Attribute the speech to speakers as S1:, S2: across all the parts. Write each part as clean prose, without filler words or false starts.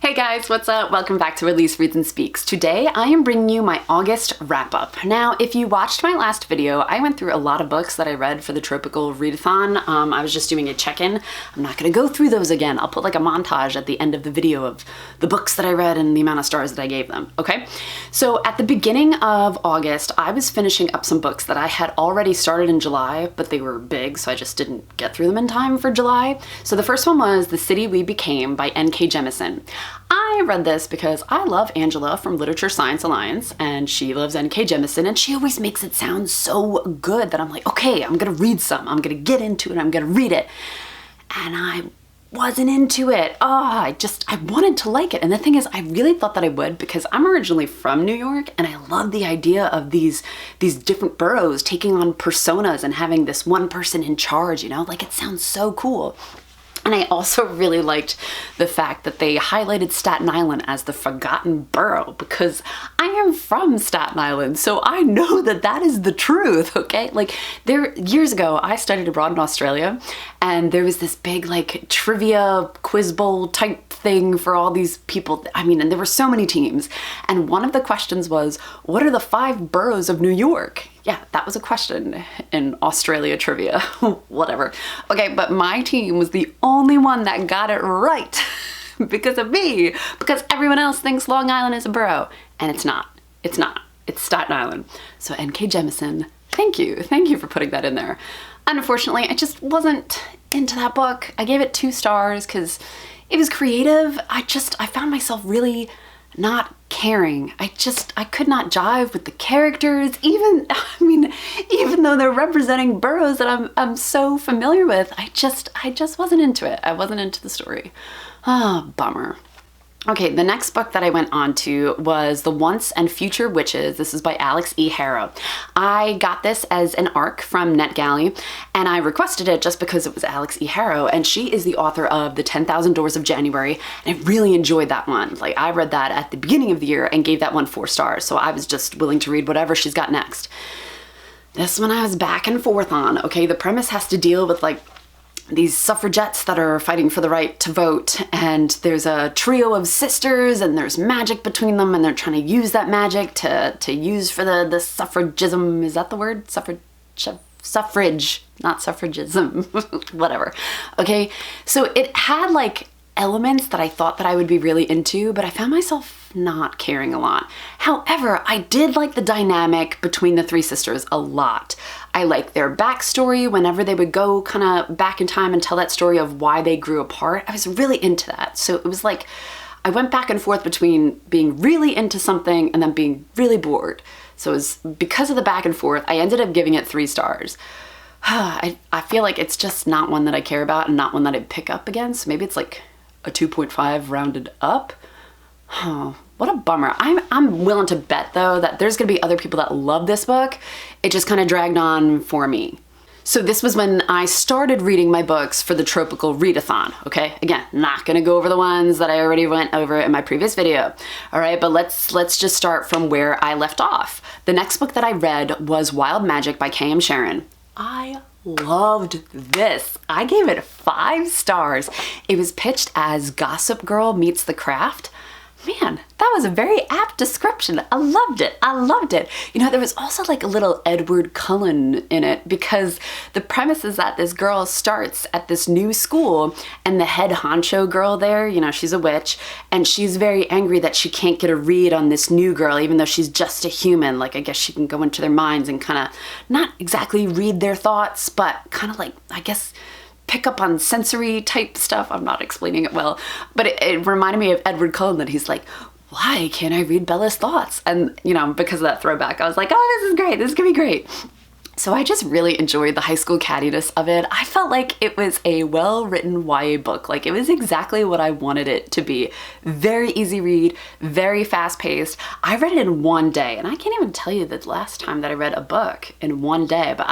S1: Hey guys, what's up? Welcome back to Release Reads and Speaks. Today I am bringing you my August wrap-up. Now, if you watched my last video, I went through a lot of books that I read for the Trope-ical Readathon. I was just doing a check-in. I'm not gonna go through those again. I'll put like a montage at the end of the video of the books that I read and the amount of stars that I gave them, okay? So at the beginning of August, I was finishing up some books that I had already started in July, but they were big, so I just didn't get through them in time for July. So the first one was The City We Became by N.K. Jemisin. I read this because I love Angela from Literature Science Alliance, and she loves N.K. Jemisin, and she always makes it sound so good that I'm like, okay, I'm gonna read some, I'm gonna get into it, I'm gonna read it. And I wasn't into it. I wanted to like it. And the thing is, I really thought that I would because I'm originally from New York, and I love the idea of these different boroughs taking on personas and having this one person in charge, you know, like it sounds so cool. And I also really liked the fact that they highlighted Staten Island as the forgotten borough because I am from Staten Island, so I know that that is the truth, okay? Like years ago, I studied abroad in Australia, and there was this big like trivia quiz bowl type thing for all these people. I mean, and there were so many teams. And one of the questions was, what are the 5 boroughs of New York? Yeah, that was a question in Australia trivia, whatever. Okay, but my team was the only one that got it right because of me, because everyone else thinks Long Island is a borough, and it's not. It's not. It's Staten Island. So N.K. Jemisin, thank you for putting that in there. Unfortunately, I just wasn't into that book. I gave it 2 stars because it was creative. I found myself really not caring. I could not jive with the characters, even though they're representing boroughs that I'm so familiar with. I just wasn't into it. I wasn't into the story. Bummer. Okay, the next book that I went on to was The Once and Future Witches. This is by Alix E. Harrow. I got this as an ARC from NetGalley, and I requested it just because it was Alix E. Harrow, and she is the author of The 10,000 Doors of January, and I really enjoyed that one. Like, I read that at the beginning of the year and gave that one 4 stars, so I was just willing to read whatever she's got next. This one I was back and forth on. Okay, the premise has to deal with like these suffragettes that are fighting for the right to vote, and there's a trio of sisters, and there's magic between them, and they're trying to use that magic to use for the suffragism. Is that the word? Suffrage, not suffragism, whatever. Okay, so it had like elements that I thought that I would be really into, but I found myself not caring a lot. However, I did like the dynamic between the 3 sisters a lot. I liked their backstory whenever they would go kind of back in time and tell that story of why they grew apart. I was really into that. So it was like, I went back and forth between being really into something and then being really bored. So it was because of the back and forth, I ended up giving it 3 stars. I feel like it's just not one that I care about and not one that I'd pick up again. So maybe it's like a 2.5 rounded up. What a bummer. I'm willing to bet though that there's gonna be other people that love this book. It just kind of dragged on for me. So this was when I started reading my books for the Trope-ical Readathon, okay? Again, not gonna go over the ones that I already went over in my previous video, all right? But let's just start from where I left off. The next book that I read was Wild Magic by K.M. Charron. I loved this. I gave it 5 stars. It was pitched as Gossip Girl meets The Craft. Man, that was a very apt description. I loved it. I loved it. You know, there was also like a little Edward Cullen in it because the premise is that this girl starts at this new school, and the head honcho girl there, you know, she's a witch, and she's very angry that she can't get a read on this new girl, even though she's just a human. Like, I guess she can go into their minds and kind of not exactly read their thoughts, but kind of like, I guess, pick up on sensory type stuff. I'm not explaining it well, but it reminded me of Edward Cullen, that he's like, why can't I read Bella's thoughts? And, you know, because of that throwback, I was like, oh, this is great. This is gonna be great. So I just really enjoyed the high school cattiness of it. I felt like it was a well-written YA book. Like, it was exactly what I wanted it to be. Very easy read, very fast-paced. I read it in 1 day, and I can't even tell you the last time that I read a book in 1 day, but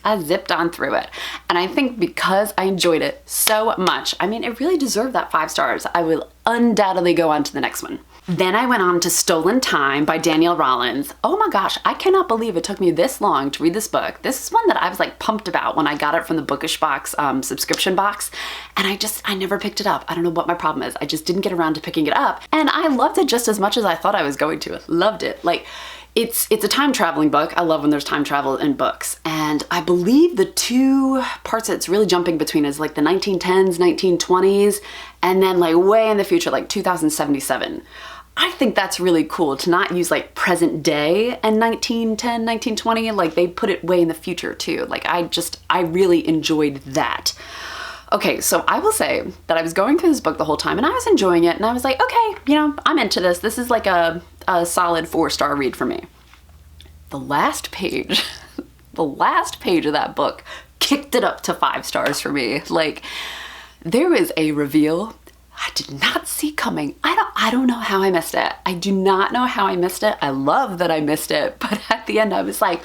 S1: I zipped on through it. And I think because I enjoyed it so much, I mean, it really deserved that 5 stars. I will undoubtedly go on to the next one. Then I went on to Stolen Time by Danielle Rollins. Oh my gosh, I cannot believe it took me this long to read this book. This is one that I was like pumped about when I got it from the Bookish box subscription box, and I never picked it up. I don't know what my problem is. I just didn't get around to picking it up, and I loved it just as much as I thought I was going to. Loved it. Like, it's a time traveling book. I love when there's time travel in books. And I believe the two parts that it's really jumping between is like the 1910s, 1920s, and then like way in the future, like 2077. I think that's really cool to not use like present day and 1910, 1920, like they put it way in the future too. Like I really enjoyed that. Okay, so I will say that I was going through this book the whole time and I was enjoying it, and I was like, okay, you know, I'm into this. This is like a solid 4-star read for me. The last page, the last page of that book kicked it up to 5 stars for me. Like, there was a reveal I did not see coming. I don't know how I missed it. I do not know how I missed it. I love that I missed it, but at the end I was like,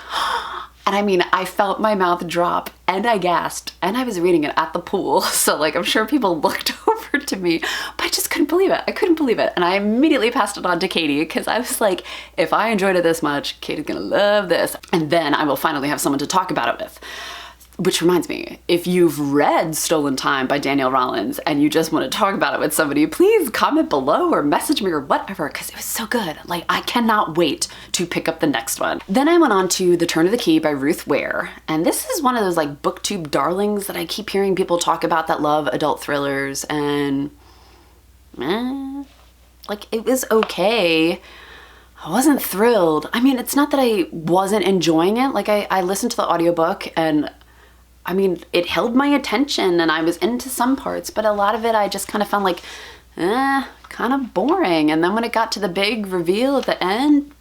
S1: and I mean, I felt my mouth drop and I gasped, and I was reading it at the pool. So like, I'm sure people looked over to me, but I just couldn't believe it. I couldn't believe it. And I immediately passed it on to Katie because I was like, if I enjoyed it this much, Katie's gonna love this. And then I will finally have someone to talk about it with. Which reminds me, if you've read Stolen Time by Danielle Rollins and you just want to talk about it with somebody, please comment below or message me or whatever, because it was so good. Like, I cannot wait to pick up the next one. Then I went on to The Turn of the Key by Ruth Ware. And this is one of those like booktube darlings that I keep hearing people talk about that love adult thrillers, and like, it was okay. I wasn't thrilled. I mean, it's not that I wasn't enjoying it. Like, I listened to the audiobook and I mean, it held my attention and I was into some parts, but a lot of it I just kind of found like, kind of boring. And then when it got to the big reveal at the end,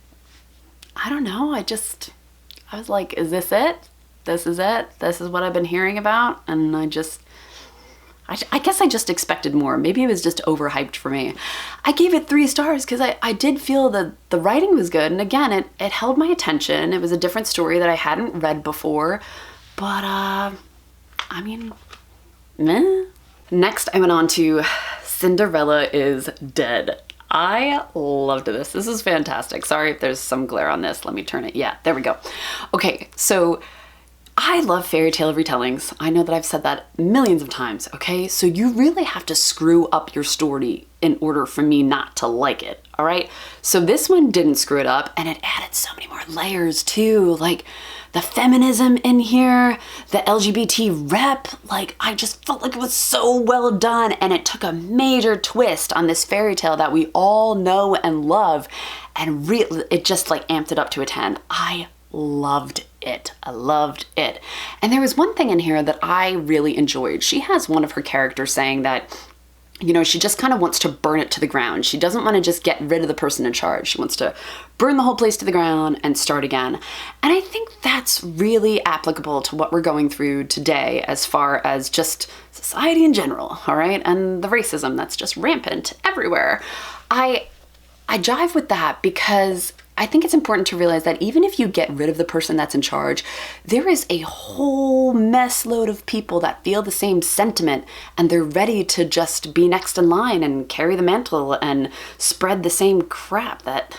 S1: I don't know, I was like, is this it? This is it? This is what I've been hearing about? And I guess I just expected more. Maybe it was just overhyped for me. I gave it 3 stars because I did feel that the writing was good. And again, it held my attention. It was a different story that I hadn't read before. But, I mean, meh. Next, I went on to Cinderella is Dead. I loved this. This is fantastic. Sorry if there's some glare on this. Let me turn it. Yeah, there we go. Okay, so I love fairy tale retellings. I know that I've said that millions of times, okay? So you really have to screw up your story in order for me not to like it, all right? So this one didn't screw it up, and it added so many more layers too. Like, the feminism in here, the LGBT rep, like, I just felt like it was so well done, and it took a major twist on this fairy tale that we all know and love, and it just like amped it up to a 10. I loved it. I loved it. And there was one thing in here that I really enjoyed. She has one of her characters saying that, you know, she just kind of wants to burn it to the ground. She doesn't want to just get rid of the person in charge. She wants to burn the whole place to the ground and start again. And I think that's really applicable to what we're going through today as far as just society in general, all right? And the racism that's just rampant everywhere. I jive with that because I think it's important to realize that even if you get rid of the person that's in charge, there is a whole mess load of people that feel the same sentiment, and they're ready to just be next in line and carry the mantle and spread the same crap that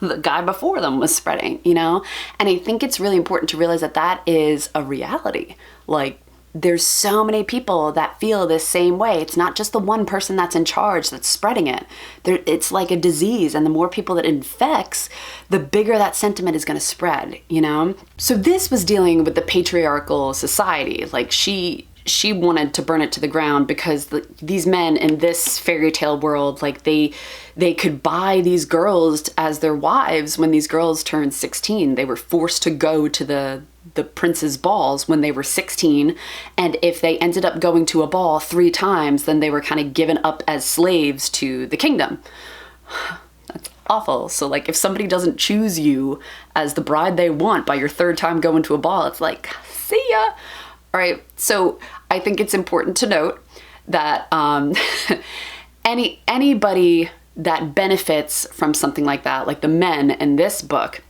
S1: the guy before them was spreading, you know? And I think it's really important to realize that that is a reality. Like, there's so many people that feel the same way. It's not just the one person that's in charge that's spreading it. It's like a disease, and the more people that infects, the bigger that sentiment is going to spread, you know? So this was dealing with the patriarchal society. Like, she wanted to burn it to the ground because these men in this fairy tale world, like they could buy these girls as their wives when these girls turned 16. They were forced to go to the prince's balls when they were 16, and if they ended up going to a ball 3 times, then they were kind of given up as slaves to the kingdom. That's awful. So like, if somebody doesn't choose you as the bride they want by your 3rd time going to a ball, it's like, see ya. All right, so I think it's important to note that anybody that benefits from something like that, like the men in this book,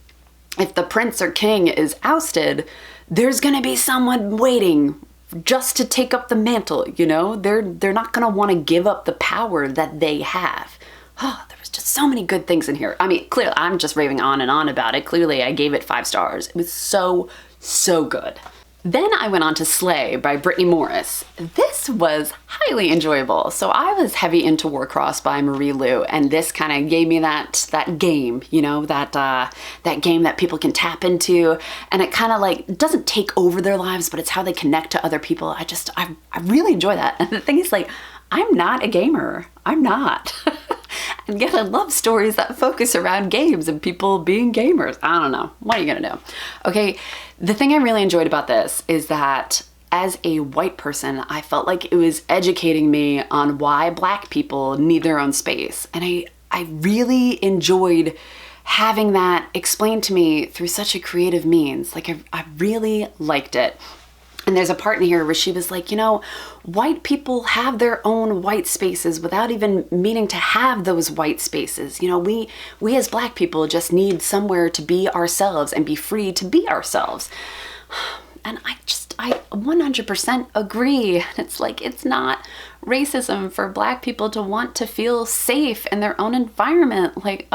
S1: if the prince or king is ousted, there's gonna be someone waiting just to take up the mantle, you know? They're not gonna wanna give up the power that they have. Oh, there was just so many good things in here. I mean, clearly, I'm just raving on and on about it. Clearly, I gave it 5 stars. It was so, so good. Then I went on to Slay by Brittney Morris. This was highly enjoyable. So I was heavy into Warcross by Marie Lu, and this kind of gave me that game, you know, that game that people can tap into, and it kind of like doesn't take over their lives, but it's how they connect to other people. I really enjoy that. And the thing is, like, I'm not a gamer. I'm not. And yet I love stories that focus around games and people being gamers. I don't know. What are you gonna do? Okay, the thing I really enjoyed about this is that as a white person, I felt like it was educating me on why Black people need their own space. And I really enjoyed having that explained to me through such a creative means. Like, I really liked it. And there's a part in here where she was like, you know, white people have their own white spaces without even meaning to have those white spaces. You know, we as Black people just need somewhere to be ourselves and be free to be ourselves. And I 100% agree. It's like, it's not racism for Black people to want to feel safe in their own environment. Like,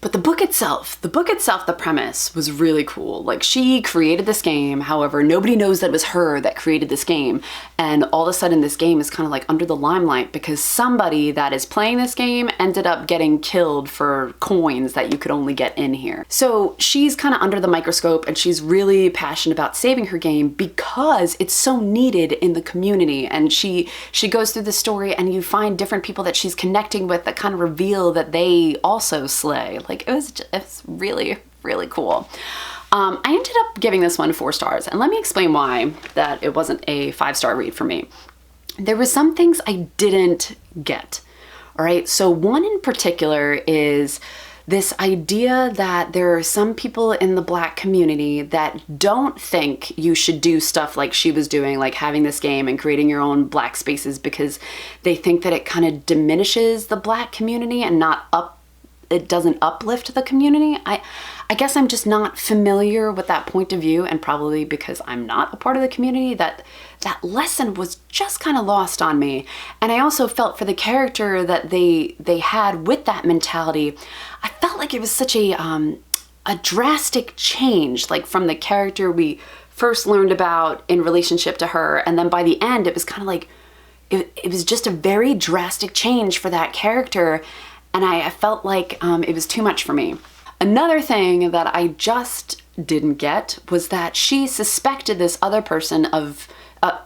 S1: But the book itself, the premise was really cool. Like, she created this game, however, nobody knows that it was her that created this game. And all of a sudden this game is kind of like under the limelight because somebody that is playing this game ended up getting killed for coins that you could only get in here. So she's kind of under the microscope, and she's really passionate about saving her game because it's so needed in the community. And she goes through the story, and you find different people that she's connecting with that kind of reveal that they also slay. Like, it's really, really cool. I ended up giving this one 4 stars, and let me explain why that it wasn't a 5-star read for me. There were some things I didn't get. All right, so one in particular is this idea that there are some people in the Black community that don't think you should do stuff like she was doing, like having this game and creating your own Black spaces, because they think that it kind of diminishes the Black community and it doesn't uplift the community. I guess I'm just not familiar with that point of view, and probably because I'm not a part of the community, that lesson was just kind of lost on me. And I also felt for the character that they had with that mentality, I felt like it was such a drastic change, like from the character we first learned about in relationship to her, and then by the end it was kind of like, it was just a very drastic change for that character. And I felt like it was too much for me. Another thing that I just didn't get was that she suspected this other person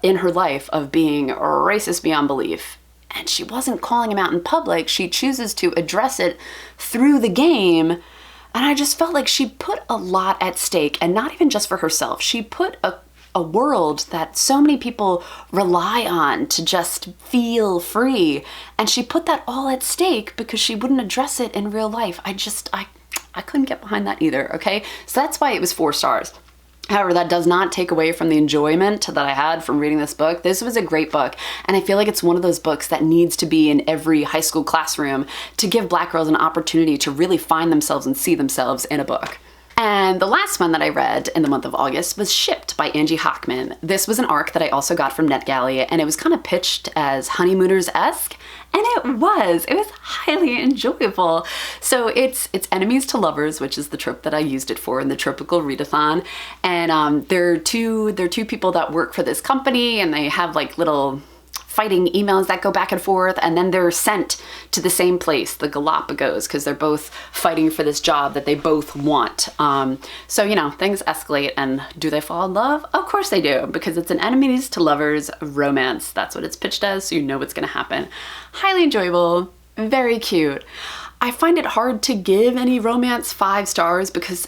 S1: in her life of being racist beyond belief. And she wasn't calling him out in public. She chooses to address it through the game. And I just felt like she put a lot at stake, and not even just for herself. She put a world that so many people rely on to just feel free, and she put that all at stake because she wouldn't address it in real life. I couldn't get behind that either, okay? So that's why it was 4 stars. However, that does not take away from the enjoyment that I had from reading this book. This was a great book, and I feel like it's one of those books that needs to be in every high school classroom to give Black girls an opportunity to really find themselves and see themselves in a book. And the last one that I read in the month of August was Shipped by Angie Hockman. This was an arc that I also got from NetGalley, and it was kind of pitched as Honeymooners-esque, and it was highly enjoyable. So it's enemies to lovers, which is the trope that I used it for in the Trope-ical Readathon. And they're two people that work for this company, and they have like little fighting emails that go back and forth, and then they're sent to the same place, the Galapagos, because they're both fighting for this job that they both want. So, you know, things escalate, and do they fall in love? Of course they do, because it's an enemies to lovers romance. That's what it's pitched as, so you know what's gonna happen. Highly enjoyable, very cute. I find it hard to give any romance 5 stars because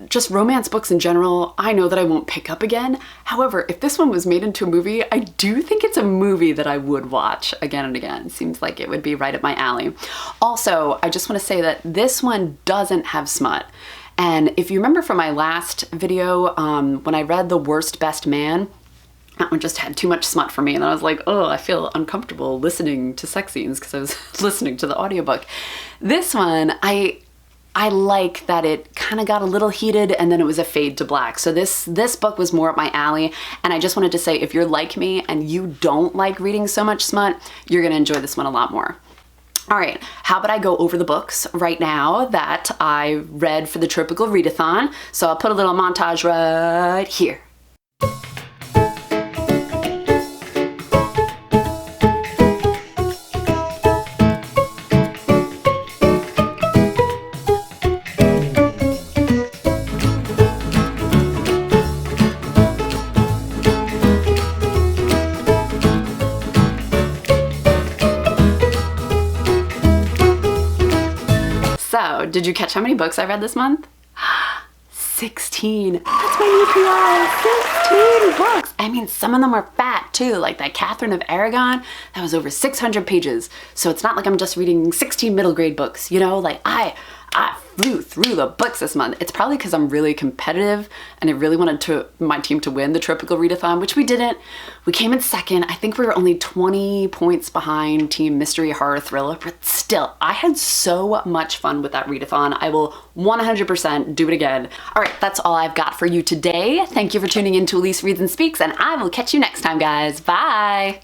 S1: just romance books in general, I know that I won't pick up again. However, if this one was made into a movie, I do think it's a movie that I would watch again and again. Seems like it would be right up my alley. Also, I just want to say that this one doesn't have smut. And if you remember from my last video, when I read The Worst Best Man, that one just had too much smut for me, and I was like, oh, I feel uncomfortable listening to sex scenes because I was listening to the audiobook. This one, I I like that it kind of got a little heated and then it was a fade to black. So this book was more up my alley, and I just wanted to say, if you're like me and you don't like reading so much smut, you're gonna enjoy this one a lot more. All right, how about I go over the books right now that I read for the Trope-ical Readathon. So I'll put a little montage right here. So, did you catch how many books I read this month? 16. That's my new PR. 16 books. I mean, some of them are fat too, like that Catherine of Aragon, that was over 600 pages. So it's not like I'm just reading 16 middle grade books, you know? Like I flew through the books this month. It's probably because I'm really competitive and I really wanted my team to win the Trope-ical Readathon, which we didn't. We came in second. I think we were only 20 points behind Team Mystery Horror Thriller, but still, I had so much fun with that readathon. I will 100% do it again. All right, that's all I've got for you today. Thank you for tuning in to Elise Reads and Speaks, and I will catch you next time, guys. Bye.